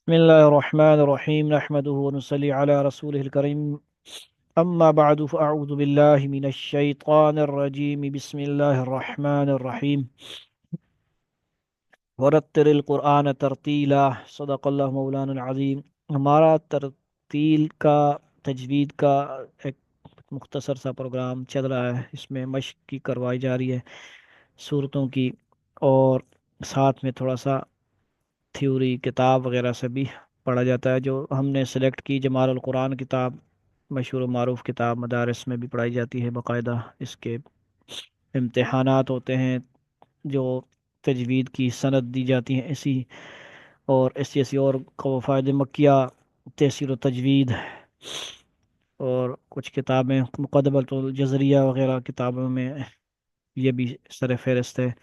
बिस्मिल्लाहिर्रहमानिर्रहीम नहमदुहु व नुसल्ली अला रसूलिहिल करीम अम्मा बअदु फ़अऊज़ु बिल्लाहि मिनश शैतानिर रजीम बिस्मिल्लाहिर्रहमानिर्रहीम वरत्तिलिल क़ुरआन तरतीला सदक़ल्लाहु मौलाना अज़ीम। हमारा तरतील का तजवीद का एक मुख्तसर सा प्रोग्राम चल रहा है। इसमें मशक़ की करवाई जा रही है सूरतों की, और साथ में थोड़ा सा थ्योरी किताब वगैरह से भी पढ़ा जाता है। जो हमने सेलेक्ट की जमाल कुरान किताब, मशहूर मारूफ किताब, मदारस में भी पढ़ाई जाती है बाकायदा। इसके इम्तहानात होते हैं जो तजवीद की सनद दी जाती हैं ऐसी, और ऐसी ऐसी और कवायद मक्किया, तहसील व तजवीद, और कुछ किताबें मुक़दमतुल जज़रिया वगैरह किताबों में ये भी सर फहरिस्त है।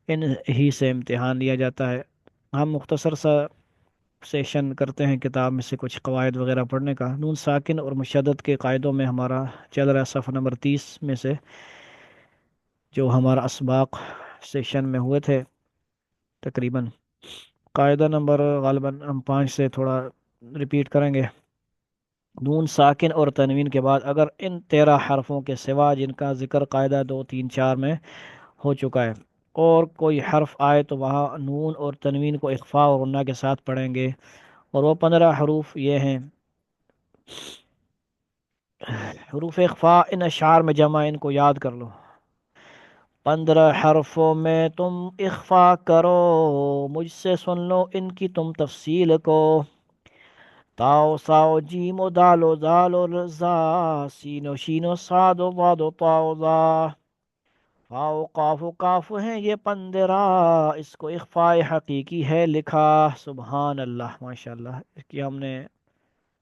इन ही से इम्तहान लिया जाता है। हम मुख्तसर सा सेशन करते हैं किताब में से कुछ कवायद वगैरह पढ़ने का। नून साकिन और मुशद्दद के कायदों में हमारा चल रहा है सफ़ा नंबर 30 में से, जो हमारा असबाक सेशन में हुए थे तकरीबन। कायदा नंबर गालिबन हम 5 से थोड़ा रिपीट करेंगे। नून साकिन और तनवीन के बाद अगर इन 13 हरफों के सिवा जिनका ज़िक्र कायदा 2, 3, 4 में हो चुका है और कोई हर्फ आए तो वहाँ नून और तनवीन को इख्फा और गुन्ना के साथ पढ़ेंगे। और वो 15 हरूफ ये हैं। हरूफ इख्फा इन अशार में जमा, इनको याद कर लो। 15 हरफों में तुम इख्फा करो, मुझसे सुन लो इनकी तुम तफसील को। ताओ साओ जीमो दालो दालो जा, सीनो शीनो सादो वादो ताओ दा, फाओ काफो काफ हैं ये 15, इसको इख्फाए हकीकी है लिखा। सुबहान अल्लाह, माशाल्लाह। इसकी हमने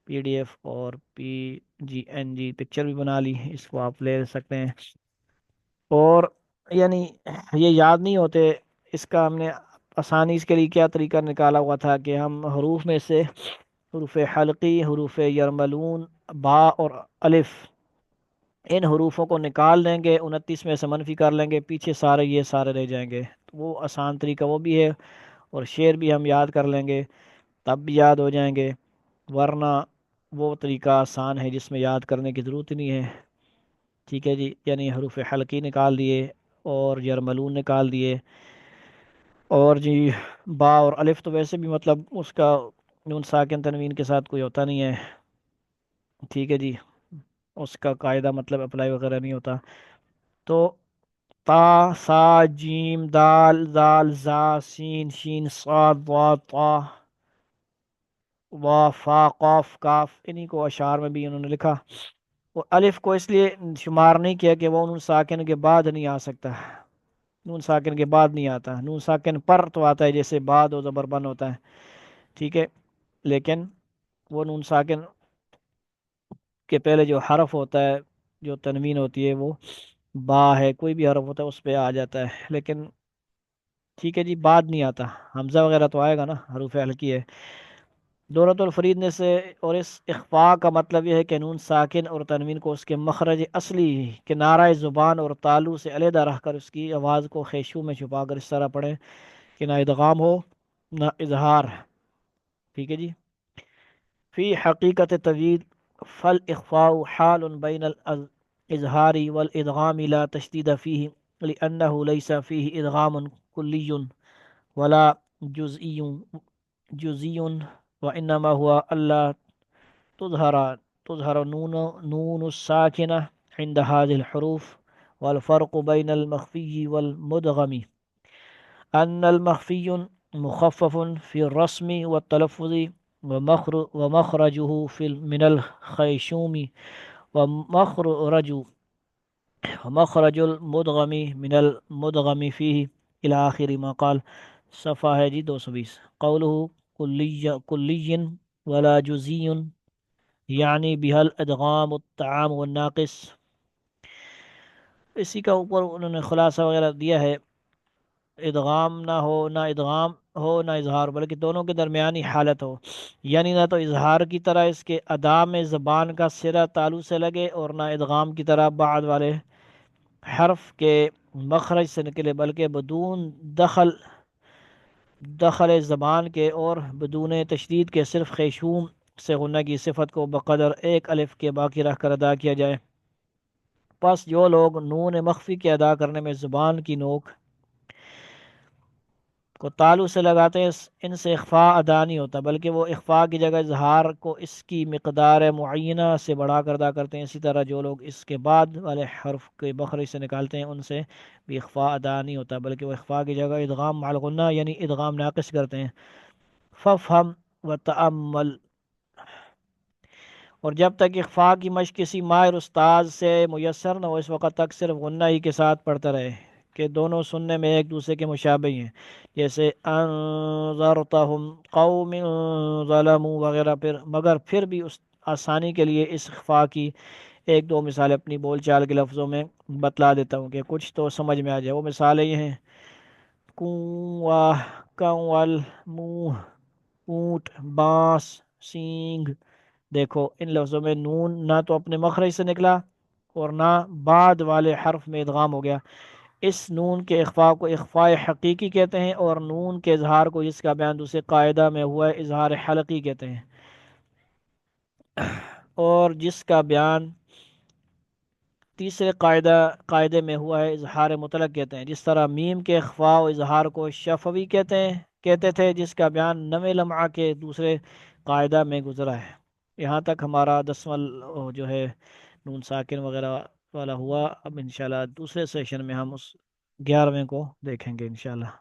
पीडीएफ और पीजीएनजी पिक्चर भी बना ली, इसको आप ले सकते हैं। और यानी ये याद नहीं होते। इसका हमने आसानी इसके लिए क्या तरीका निकाला हुआ था कि हम हरूफ में से हरूफ हल्की, हरूफ यरमलून, बा और अलिफ, इन हरूफों को निकाल देंगे, 29 में से मनफी कर लेंगे, पीछे सारे ये सारे रह जाएंगे। तो वो आसान तरीका वो भी है, और शेर भी हम याद कर लेंगे तब भी याद हो जाएंगे। वरना वो तरीका आसान है जिसमें याद करने की ज़रूरत ही नहीं है। ठीक है जी, यानी हरूफ हल्की निकाल दिए और यरमलून निकाल दिए, और जी बा और अलिफ तो वैसे भी मतलब उसका नून साकिन तनवीन के साथ कोई होता नहीं है। ठीक है जी, उसका कायदा मतलब अप्लाई वगैरह नहीं होता। तो ता, सा, जीम, दाल, दाल, जा, सीन, शीन, साद, वाद, ता, वा, फा, काफ, काफ, इन्हीं को अशार में भी उन्होंने लिखा। और अलिफ को इसलिए शुमार नहीं किया कि वो नून साकिन के बाद नहीं आ सकता। नून साकिन के बाद नहीं आता, नून साकिन पर तो आता है, जैसे बाद और ज़बर बन होता है। ठीक है, लेकिन वो नून साकिन के पहले जो हरफ होता है, जो तनवीन होती है, वो बा है, कोई भी हरफ होता है उस पर आ जाता है। लेकिन ठीक है जी, बाद नहीं आता। हमज़ा वगैरह तो आएगा ना, हरूफ हल्की है। दौरतुल फरीद ने से, और इस इख्फा का मतलब यह है कि नून साकिन और तनवीन को उसके मखरज असली किनारा ज़ुबान और तालु से अलहदा रखकर उसकी आवाज़ को खेशू में छुपा कर इस तरह पढ़ें कि ना इदगाम हो ना इजहार। ठीक है जी। फ़ी हकीकत तवील फ़ल इख्फ़ाउ हाल बैन अल इजहारी वल इदगामी ला तशदीद फ़ीही लिअन्नहु लैसा फ़ीही इदगामुन कुल्लियुन वला जुज़इयुन जुज़इयुन व इन्नमा हुआ अल्लाह तुज़हरा तुज़हर नून साकिना इंद हाज़िल हुरूफ वल फ़र्क़ु बैनल मख़फ़ी वल मुदग़मी अन्नल मख़फ़ी मुख़फ़फ़ुन फ़ी रस्मी व तलफ़्फ़ुज़ी व मख़रजुहु फ़िल मिनल ख़यशूमी व मख़रजु मख़रजुल मुदग़मी मिनल मुदग़मी फ़ीही इला आखिरी मा क़ाल। सफ़ा है जी 220। क़ौलुहु कुल्लिय्यन वला जुज़िय्युन यानी बिहल इदगाम ताम व नाक़िस। इसी का ऊपर उन्होंने खुलासा वगैरह दिया है। इदगाम ना हो, ना इदगाम हो, ना इजहार, बल्कि दोनों के दरमियानी हालत हो। यानी ना तो इजहार की तरह इसके अदा में ज़बान का सिरा तालु से लगे, और ना इदगाम की तरह बाद वाले हर्फ के मखरज से निकले, बल्कि बदून दखल دخل زبان کے اور بدون تشدید کے صرف خیشوم سے غنہ کی صفت کو بقدر ایک الف کے باقی رکھ کر ادا کیا جائے۔ پس جو لوگ نون مخفی کے ادا کرنے میں زبان کی نوک کو تالو سے لگاتے ہیں، ان سے اخفاء ادا نہیں ہوتا، بلکہ وہ اخفاء کی جگہ اظہار کو اس کی مقدار معینہ سے بڑھا کر ادا کرتے ہیں۔ اسی طرح جو لوگ اس کے بعد والے حرف کے مخرج سے نکالتے ہیں، ان سے بھی اخفاء ادا نہیں ہوتا، بلکہ وہ اخفاء کی جگہ ادغام مع الغنہ یعنی ادغام ناقص کرتے ہیں۔ ففہم وتأمل، اور جب تک اخفاء کی مشق کسی ماہر استاذ سے میسر نہ ہو، اس وقت تک صرف غنہ ہی کے ساتھ پڑھتا رہے کہ دونوں سننے میں ایک دوسرے کے مشابہ ہیں، جیسے انذرتہم قوم ظلموا وغیرہ، مگر پھر بھی اس آسانی کے لیے اس اخفاء کی ایک دو مثال اپنی بول چال کے لفظوں میں بتلا دیتا ہوں کہ کچھ تو سمجھ میں آ جائے۔ وہ مثالیں یہ ہیں: کنواں، کنول، منہ، اونٹ، بانس، سینگ۔ دیکھو ان لفظوں میں نون نہ تو اپنے مخرج سے نکلا اور نہ بعد والے حرف میں ادغام ہو گیا۔ اس نون کے اخفاء کو اخفاء حقیقی کہتے ہیں، اور نون کے اظہار کو، جس کا بیان دوسرے قاعدہ میں ہوا ہے، اظہار حلقی کہتے ہیں، اور جس کا بیان تیسرے قاعدے میں ہوا ہے، اظہار مطلق کہتے ہیں۔ جس طرح میم کے اخفاء و اظہار کو شفوی کہتے تھے، جس کا بیان نویں لمعہ کے دوسرے قاعدہ میں گزرا ہے۔ یہاں تک ہمارا 10واں جو ہے نون ساکن وغیرہ والا ہوا۔ اب انشاءاللہ دوسرے سیشن میں ہم اس 11ویں کو دیکھیں گے انشاءاللہ۔